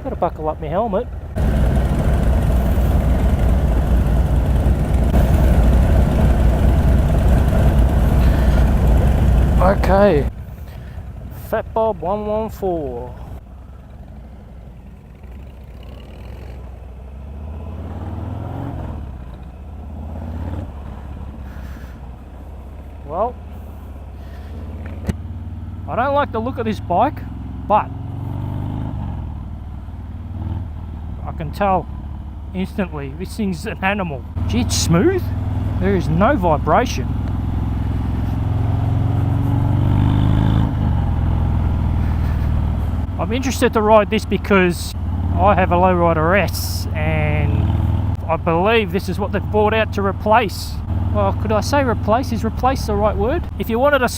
Gotta buckle up my helmet. Okay. Fat Bob 114. Well, I don't like the look of this bike, but I can tell instantly this thing's an animal. Gee, it's smooth. There is no vibration. I'm interested to ride this because I have a lowrider S and I believe this is what they've brought out to replace. Well, could I say replace? Is replace the right word? If you wanted a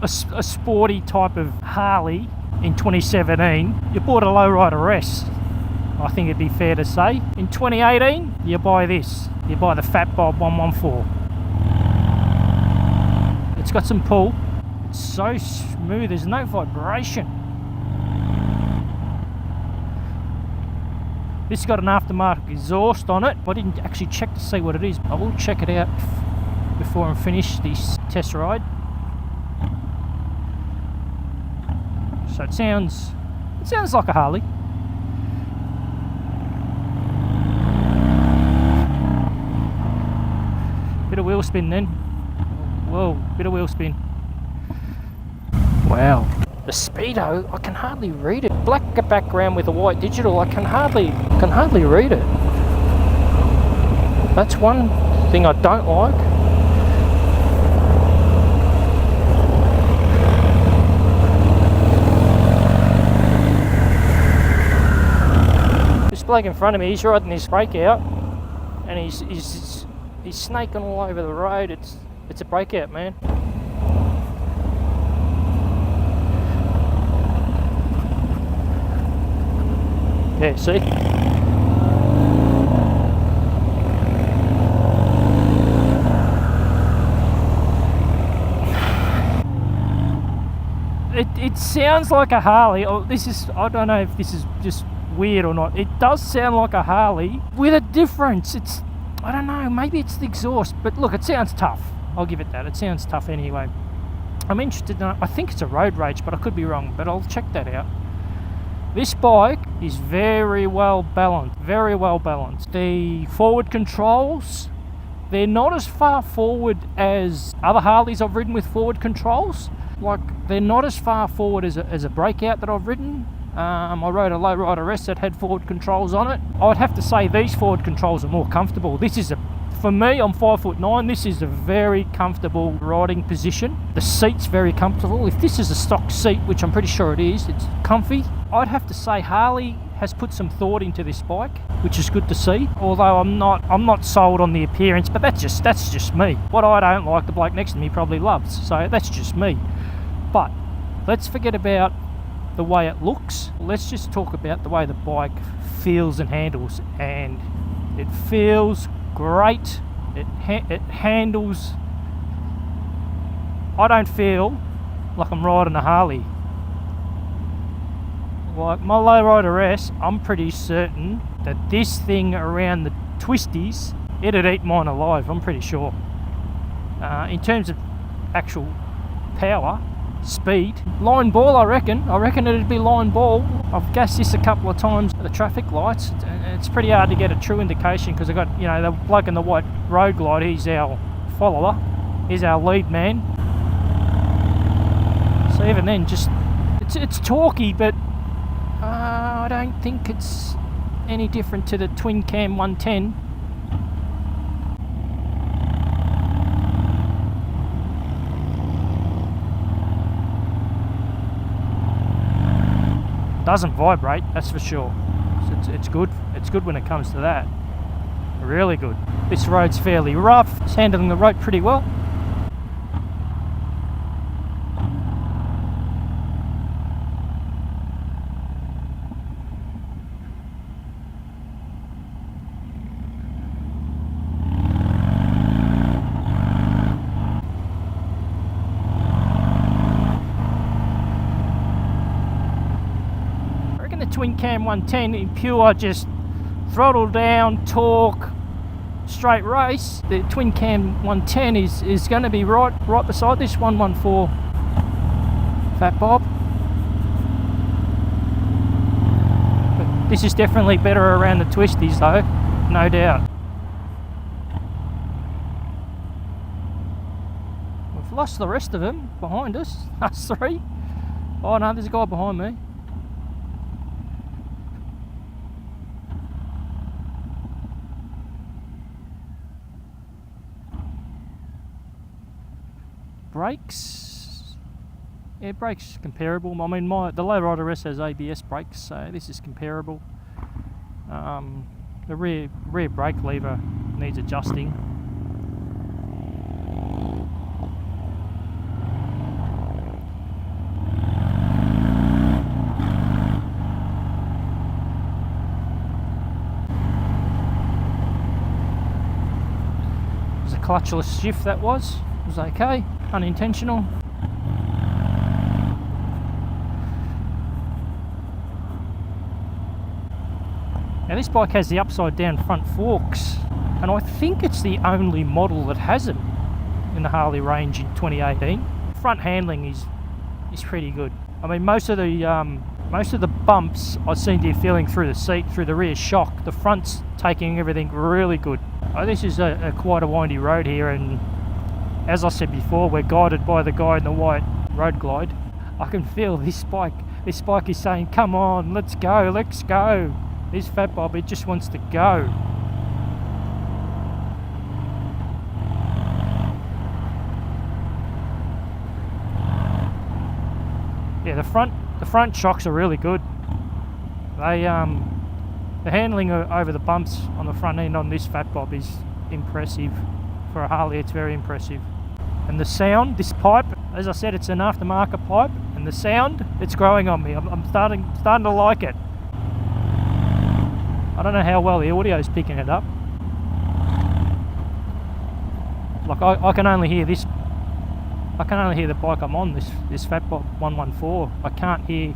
sporty type of Harley in 2017, you bought a lowrider S. I think it'd be fair to say. In 2018, you buy this. You buy the Fat Bob 114. It's got some pull. It's so smooth, there's no vibration. This has got an aftermarket exhaust on it. I didn't actually check to see what it is. I will check it out before I'm finished this test ride. So it sounds like a Harley. Bit of wheel spin then. Whoa, bit of wheel spin. Wow. The speedo, I can hardly read it. Black background with a white digital, I can hardly read it. That's one thing I don't like. This bloke in front of me, he's riding his breakout and he's snaking all over the road. It's a breakout, man. Yeah, see? It sounds like a Harley. Oh, I don't know if this is just weird or not. It does sound like a Harley with a difference. I don't know, maybe it's the exhaust, but look, it sounds tough. I'll give it that. It sounds tough anyway. I'm interested in it. I think it's a road rage, but I could be wrong, but I'll check that out. This bike is very well balanced, very well balanced. The forward controls, they're not as far forward as other Harleys I've ridden with forward controls. Like, they're not as far forward as a breakout that I've ridden. I rode a lowrider S that had forward controls on it. I'd have to say these forward controls are more comfortable. For me, I'm 5'9", this is a very comfortable riding position. The seat's very comfortable. If this is a stock seat, which I'm pretty sure it is, it's comfy. I'd have to say Harley has put some thought into this bike, which is good to see. Although I'm not sold on the appearance, but that's just me. What I don't like, the bloke next to me probably loves. So that's just me. But let's forget about the way it looks. Let's just talk about the way the bike feels and handles. And it feels great. It handles. I don't feel like I'm riding a Harley. Like my lowrider S, I'm pretty certain that this thing around the twisties, it'd eat mine alive. I'm pretty sure. In terms of actual power, speed, line ball, I reckon it'd be line ball. I've gassed this a couple of times at the traffic lights. It's pretty hard to get a true indication because I got, the bloke in the white road glide, he's our follower, he's our lead man. So even then, it's torquey, but I don't think it's any different to the twin cam 110. Doesn't vibrate, that's for sure. So it's good. It's good when it comes to that. Really good. This road's fairly rough. It's handling the road pretty well. twin cam 110 in pure just throttle down, torque, straight race, the twin cam 110 is going to be right beside this 114 Fat Bob. But this is definitely better around the twisties though, no doubt. We've lost the rest of them behind us, us three. Oh no, there's a guy behind me. Brakes, yeah, brakes comparable. I mean, the lowrider S has ABS brakes, so this is comparable. The rear brake lever needs adjusting. It was a clutchless shift, that was. It was okay. Unintentional. Now this bike has the upside down front forks, and I think it's the only model that has it in the Harley range in 2018. Front handling is pretty good. I mean, most of the bumps I seem to be feeling through the seat, through the rear shock. The front's taking everything really good. This is quite a windy road here, and as I said before, we're guided by the guy in the white road glide. I can feel this bike is saying, come on, let's go. This Fat Bob, it just wants to go. Yeah, the front shocks are really good. They the handling over the bumps on the front end on this Fat Bob is impressive. For a Harley, it's very impressive. And the sound, this pipe, as I said, it's an aftermarket pipe, and the sound, it's growing on me. I'm starting to like it. I don't know how well the audio is picking it up. Like I can only hear this. I can only hear the bike I'm on, this Fat Bob 114. I can't hear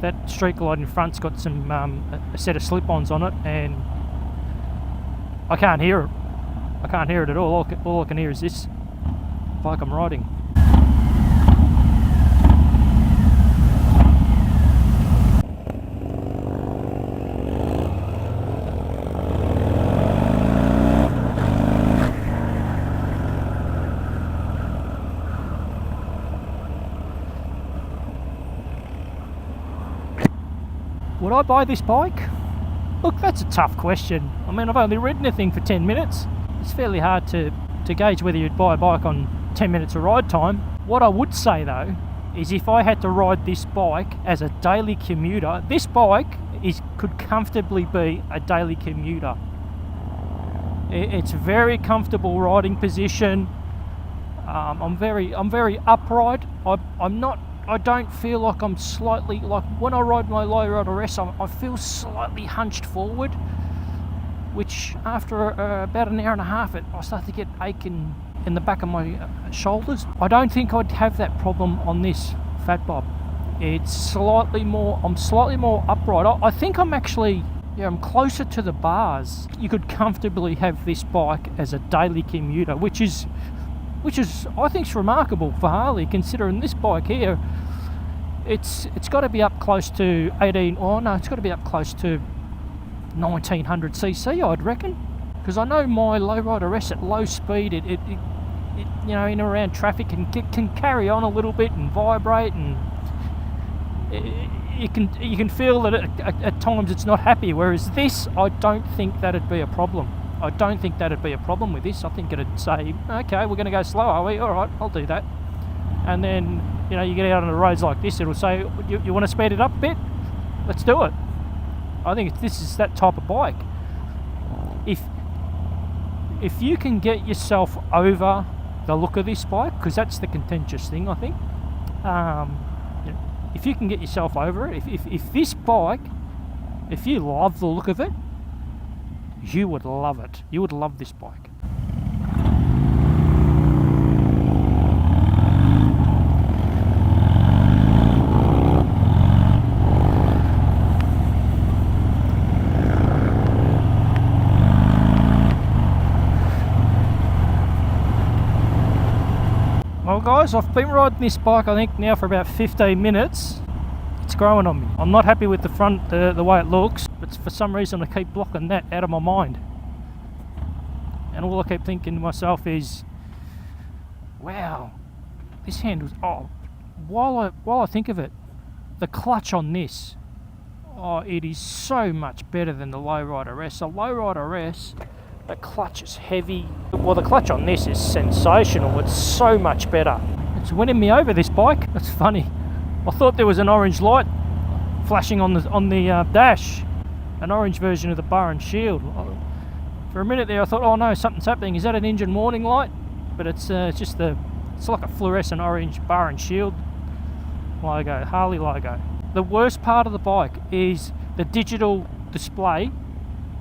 that street glide in front's got some a set of slip-ons on it, and I can't hear it. I can't hear it at all. All I can hear is this bike I'm riding. Would I buy this bike? Look, that's a tough question. I mean, I've only ridden the thing for 10 minutes. It's fairly hard to gauge whether you'd buy a bike on 10 minutes of ride time. What I would say though, is if I had to ride this bike as a daily commuter, this bike could comfortably be a daily commuter. It's very comfortable riding position. I'm very upright. I don't feel like I'm slightly, like when I ride my lowrider S, I feel slightly hunched forward, which after about an hour and a half, I start to get aching in the back of my shoulders. I don't think I'd have that problem on this Fat Bob. I'm slightly more upright. I think I'm actually, I'm closer to the bars. You could comfortably have this bike as a daily commuter, which is I think is remarkable for Harley, considering this bike here, it's got to be up close to it's got to be up close to 1900cc, I'd reckon, because I know my lowrider S at low speed, it in and around traffic can carry on a little bit and vibrate, and you can feel that at times it's not happy, whereas this, I don't think that'd be a problem. I don't think that'd be a problem with this. I think it'd say, okay, we're going to go slow, are we? All right, I'll do that. And then, you get out on the roads like this, it'll say, you want to speed it up a bit? Let's do it. I think this is that type of bike. If you can get yourself over the look of this bike, because that's the contentious thing, I think. If you can get yourself over it, if this bike, if you love the look of it, you would love it. You would love this bike. guys, I've been riding this bike I think now for about 15 minutes. It's growing on me. I'm not happy with the front, the way it looks, but for some reason I keep blocking that out of my mind. And all I keep thinking to myself is, wow, this handles, oh, while I think of it, the clutch on this, oh, it is so much better than the Lowrider S. The Lowrider S, the clutch is heavy. Well, the clutch on this is sensational. It's so much better. It's winning me over, this bike. That's funny. I thought there was an orange light flashing on the dash, an orange version of the bar and shield. For a minute there, I thought, oh no, something's happening. Is that an engine warning light? But it's just it's like a fluorescent orange bar and shield logo, Harley logo. The worst part of the bike is the digital display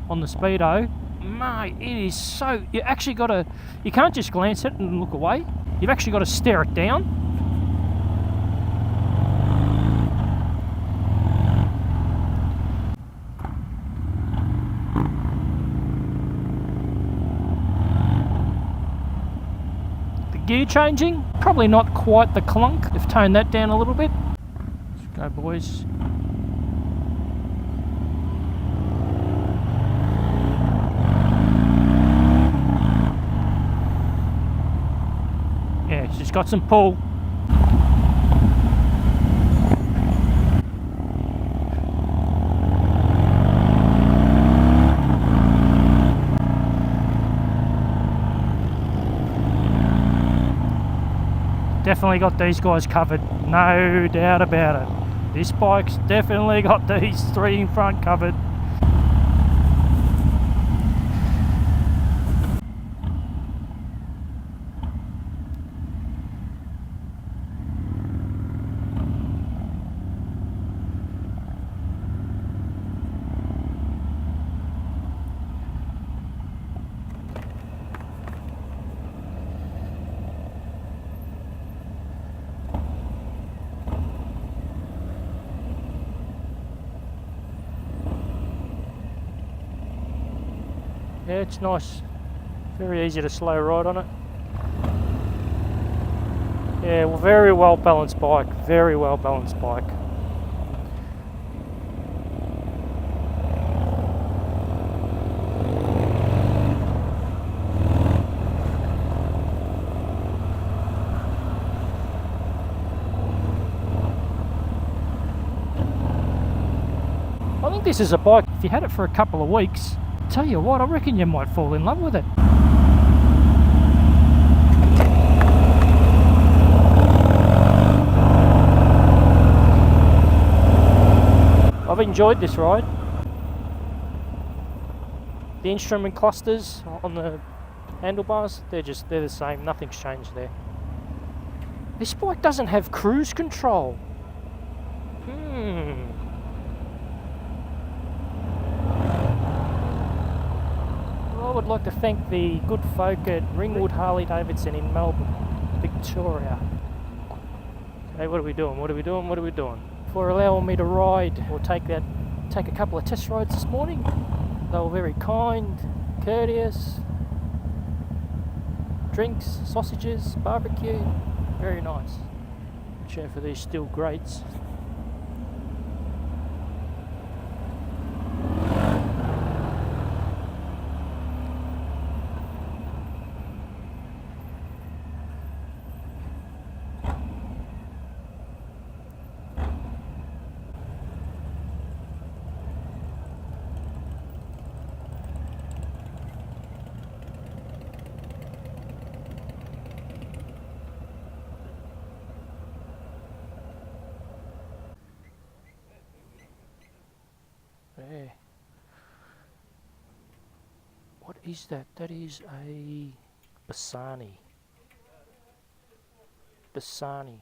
on the speedo. Mate, it is so, you actually got to, you can't just glance at it and look away. You've actually got to stare it down. The gear changing, probably not quite the clunk. They've toned that down a little bit. Let's go, boys. Yeah, she's got some pull. Definitely got these guys covered, no doubt about it. This bike's definitely got these three in front covered. Yeah, it's nice. Very easy to slow ride on it. Yeah, well, very well balanced bike. Very well balanced bike. I think this is a bike, if you had it for a couple of weeks, tell you what, I reckon you might fall in love with it. I've enjoyed this ride. The instrument clusters on the handlebars, they're the same, nothing's changed there. This bike doesn't have cruise control. I would like to thank the good folk at Ringwood Harley Davidson in Melbourne, Victoria. Hey, what are we doing? What are we doing? What are we doing? For allowing me to ride or take a couple of test rides this morning. They were very kind, courteous. Drinks, sausages, barbecue, very nice. Share for these steel grates. Yeah. What is that? That is a Bassani. Bassani.